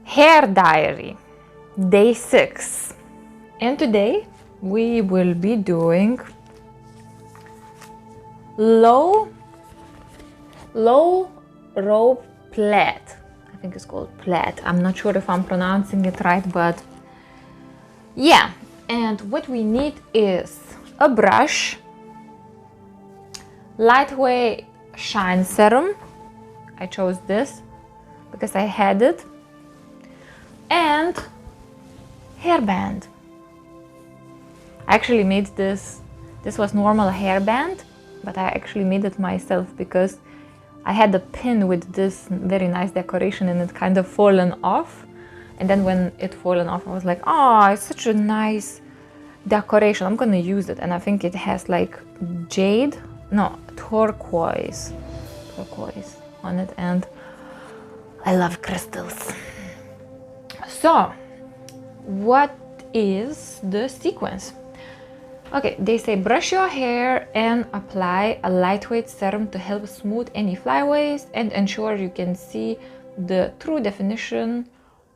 Hair diary, day 6. And today we will be doing low rope plait. I think it's called plait. I'm not sure if I'm pronouncing it right, but yeah. And what we need is a brush, lightweight shine serum. I chose this because I had it, and hairband. I actually made this was normal hairband, but I actually made it myself because I had a pin with this very nice decoration and it kind of fallen off. And then when it fallen off, I was like, oh, it's such a nice decoration, I'm gonna use it. And I think it has like turquoise on it, and I love crystals. So what is the sequence? Okay, they say brush your hair and apply a lightweight serum to help smooth any flyaways and ensure you can see the true definition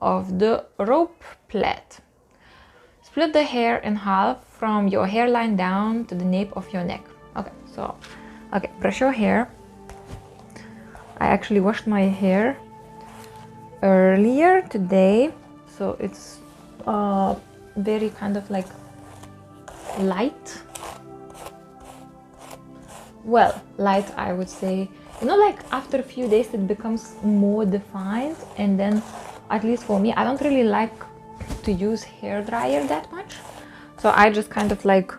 of the rope plait. Split the hair in half from your hairline down to the nape of your neck. Okay, brush your hair. I actually washed my hair earlier today, so it's very kind of like light. Well, light, I would say. You know, like after a few days it becomes more defined, and then at least for me, I don't really like to use hair dryer that much, so I just kind of like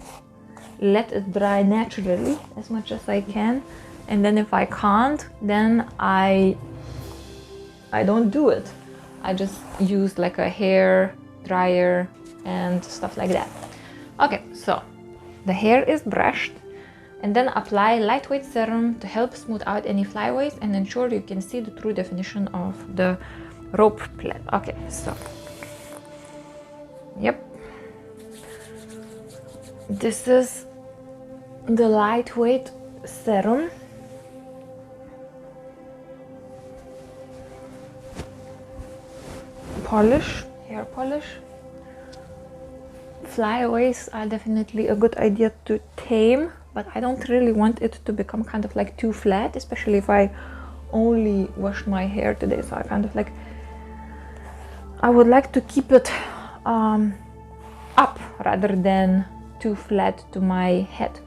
let it dry naturally as much as I can, and then if I can't, then I don't do it. I just use like a hair dryer and stuff like that. Okay, so the hair is brushed, and then apply lightweight serum to help smooth out any flyaways and ensure you can see the true definition of the rope plait. Okay, so yep, this is the lightweight serum. Polish, hair polish. Flyaways are definitely a good idea to tame, but I don't really want it to become kind of like too flat, especially if I only washed my hair today. So I kind of like, I would like to keep it up rather than too flat to my head,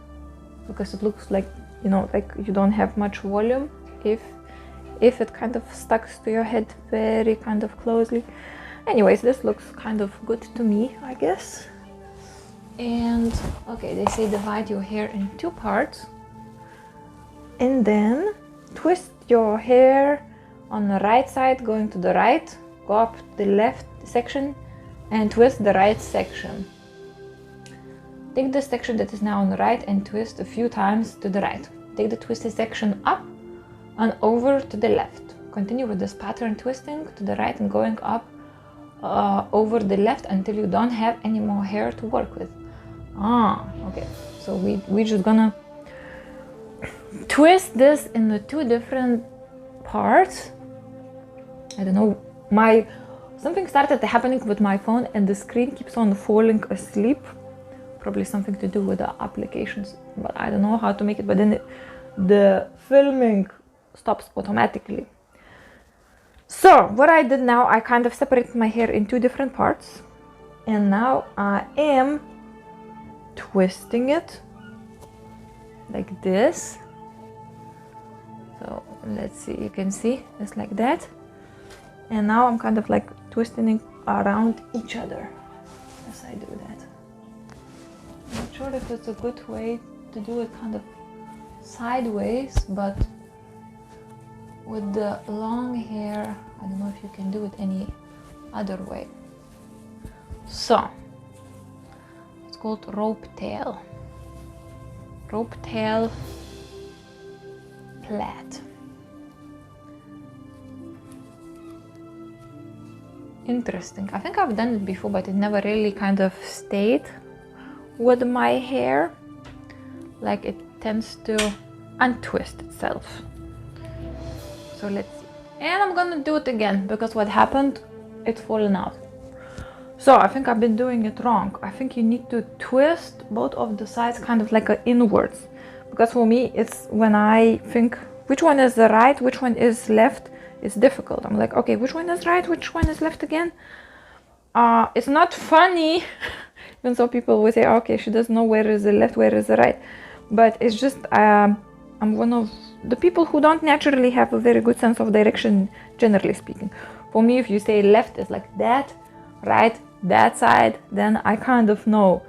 because it looks like, you know, like you don't have much volume if it kind of stuck to your head very kind of closely. Anyways, this looks kind of good to me, I guess. And okay, they say divide your hair in 2 parts, and then twist your hair on the right side going to the right, go up the left section and twist the right section. Take the section that is now on the right and twist a few times to the right. Take the twisted section up and over to the left. Continue with this pattern, twisting to the right and going up over the left until you don't have any more hair to work with. Okay, so we're just gonna twist this in the 2 different parts. I don't know, something started happening with my phone and the screen keeps on falling asleep. Probably something to do with the applications, but I don't know how to make it, but then the filming stops automatically. So what I did now, I kind of separated my hair in 2 different parts, and now I am twisting it like this. So let's see, you can see it's like that, and now I'm kind of like twisting it around each other as I do that. I'm not sure if it's a good way to do it kind of sideways, but with the long hair, I don't know if you can do it any other way. So it's called Ropeplait plait. Interesting. I think I've done it before, but it never really kind of stayed with my hair. Like it tends to untwist itself. So let's see. And I'm gonna do it again, because what happened it's fallen out. So I think I've been doing it wrong. I think you need to twist both of the sides kind of like inwards, because for me it's when I think which one is the right, which one is left, it's difficult. I'm like, okay, which one is right, which one is left again? It's not funny even though people will say, okay, she doesn't know where is the left, where is the right, but it's just I'm one of the people who don't naturally have a very good sense of direction, generally speaking. For me, if you say left is like that, right that side, then I kind of know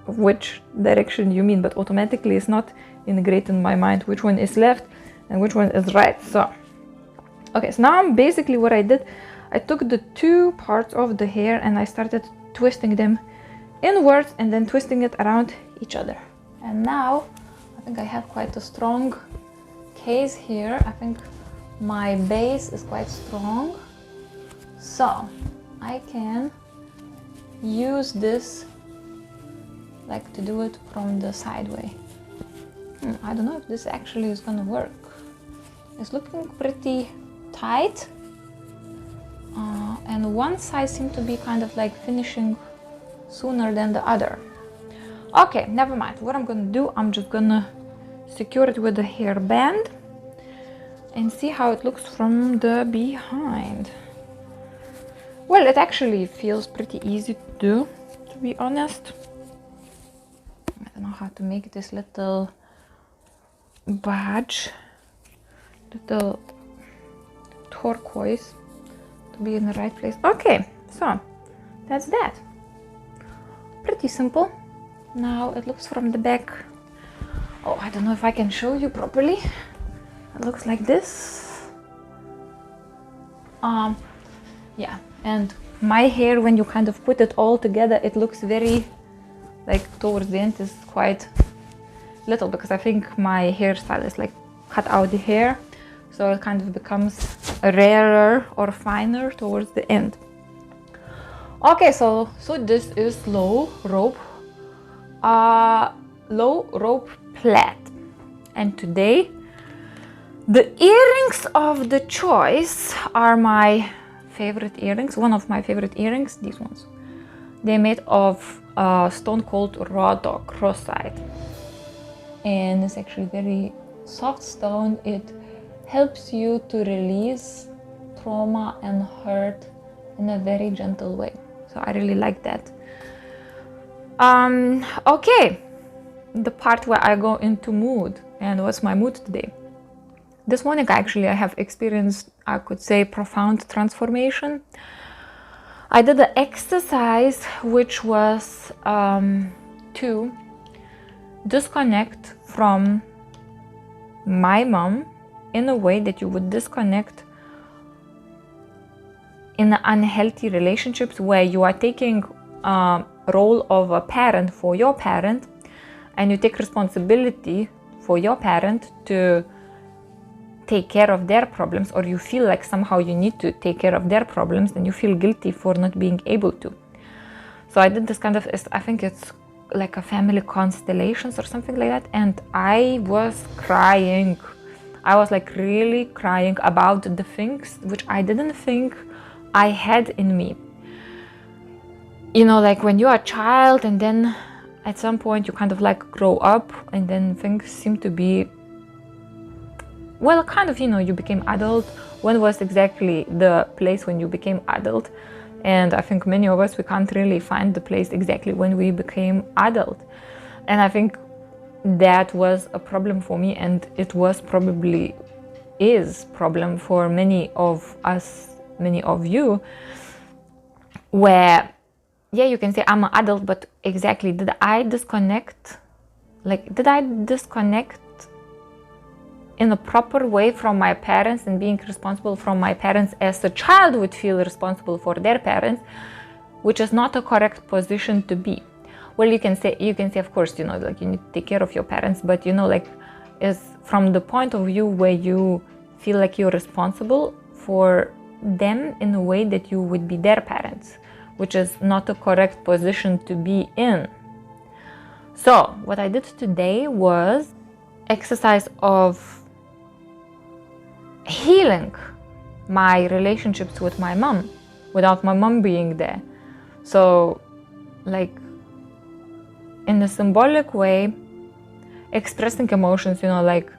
which direction you mean, but automatically it's not integrated in my mind which one is left and which one is right. So okay, so now basically what I did, I took the two parts of the hair and I started twisting them inwards and then twisting it around each other. And now I think I have quite a strong case here. I think my base is quite strong, so I can use this like to do it from the side way. I don't know if this actually is gonna work. It's looking pretty tight, and one side seems to be kind of like finishing sooner than the other. Okay, never mind. What I'm gonna do, I'm just gonna secure it with a hairband and see how it looks from the behind. Well, it actually feels pretty easy to do, to be honest. I don't know how to make this little badge, little turquoise, to be in the right place. Okay, so that's that. Pretty simple. Now it looks from the back. Oh, I don't know if I can show you properly. It looks like this. Yeah, and my hair, when you kind of put it all together, it looks very, like towards the end is quite little, because I think my hairstyle is like cut out the hair, so it kind of becomes rarer or finer towards the end. Okay, so this is low rope plait, and today the earrings of the choice are my favorite earrings. One of my favorite earrings, these ones. They're made of stone called Ruta Ka, and it's actually very soft stone. It helps you to release trauma and hurt in a very gentle way. So I really like that. Okay, the part where I go into mood, and what's my mood today? This morning actually I have experienced, I could say, profound transformation. I did an exercise which was to disconnect from my mom in a way that you would disconnect in unhealthy relationships, where you are taking role of a parent for your parent, and you take responsibility for your parent to take care of their problems, or you feel like somehow you need to take care of their problems and you feel guilty for not being able to. So I did this kind of, I think it's like a family constellations or something like that, and I was crying. I was like really crying about the things which I didn't think I had in me. You know, like when you are a child and then at some point you kind of like grow up, and then things seem to be, well, kind of, you know, you became adult. When was exactly the place when you became adult? And I think many of us, we can't really find the place exactly when we became adult. And I think that was a problem for me, and it was probably is problem for many of us, many of you, where, yeah, you can say I'm an adult, but exactly, did I disconnect? Like, did I disconnect in a proper way from my parents and being responsible from my parents as a child would feel responsible for their parents, which is not a correct position to be. Well, you can say, of course, you know, like you need to take care of your parents, but you know, like, is from the point of view where you feel like you're responsible for them in a way that you would be their parents, which is not a correct position to be in. So what I did today was exercise of healing my relationships with my mom. without my mom being there. So like in a symbolic way, expressing emotions, you know, like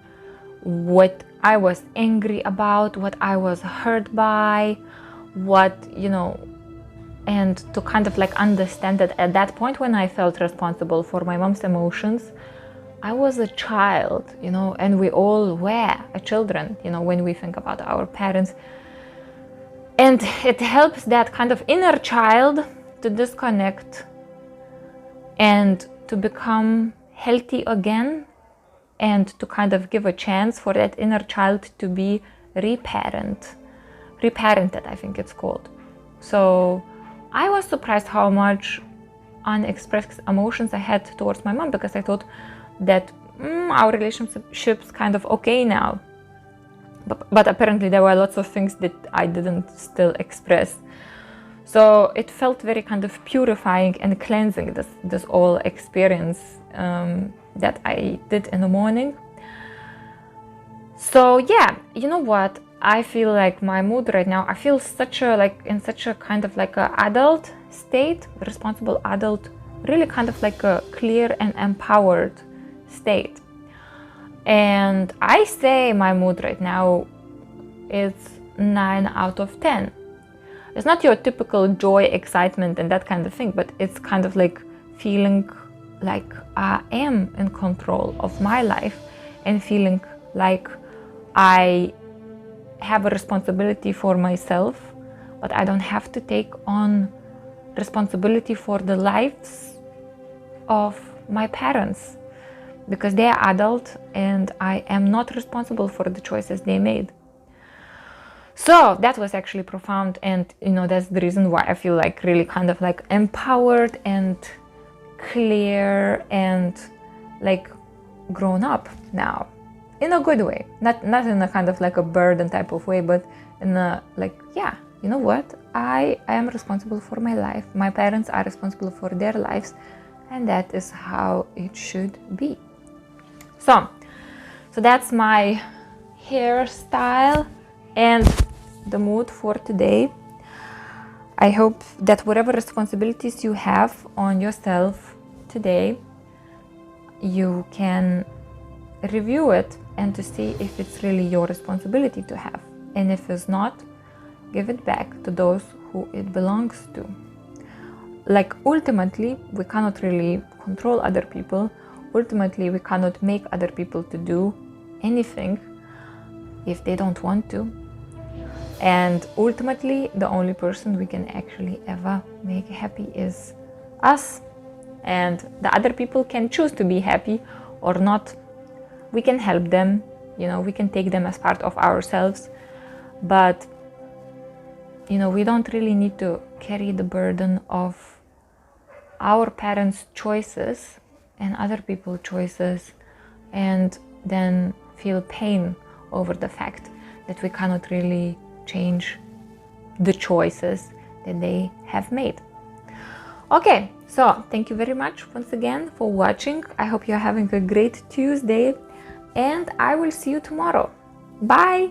what I was angry about, what I was hurt by, what, you know, and to kind of like understand that at that point when I felt responsible for my mom's emotions, I was a child, you know, and we all were children, you know, when we think about our parents. And it helps that kind of inner child to disconnect and to become healthy again, and to kind of give a chance for that inner child to be reparented, I think it's called. So I was surprised how much unexpressed emotions I had towards my mom, because I thought that our relationship's kind of okay now. But apparently there were lots of things that I didn't still express. So it felt very kind of purifying and cleansing, this whole experience that I did in the morning. So yeah, you know what? I feel like my mood right now, I feel in such a kind of like a adult state, responsible adult, really kind of like a clear and empowered state. And I say my mood right now is 9 out of 10. It's not your typical joy, excitement and that kind of thing, but it's kind of like feeling like I am in control of my life, and feeling like I have a responsibility for myself, but I don't have to take on responsibility for the lives of my parents, because they are adult and I am not responsible for the choices they made. So that was actually profound, and you know, that's the reason why I feel like really kind of like empowered and clear and like grown up now, in a good way, not in a kind of like a burden type of way, but in a like, yeah, you know what, I am responsible for my life, my parents are responsible for their lives, and that is how it should be. So that's my hairstyle and the mood for today. I hope that whatever responsibilities you have on yourself today, you can review it and to see if it's really your responsibility to have. And if it's not, give it back to those who it belongs to. Like ultimately, we cannot really control other people. Ultimately, we cannot make other people to do anything if they don't want to. And ultimately, the only person we can actually ever make happy is us. And the other people can choose to be happy or not. We can help them, you know, we can take them as part of ourselves. But, you know, we don't really need to carry the burden of our parents' choices and other people's choices, and then feel pain over the fact that we cannot really change the choices that they have made. Okay, so thank you very much once again for watching. I hope you're having a great Tuesday, and I will see you tomorrow. Bye!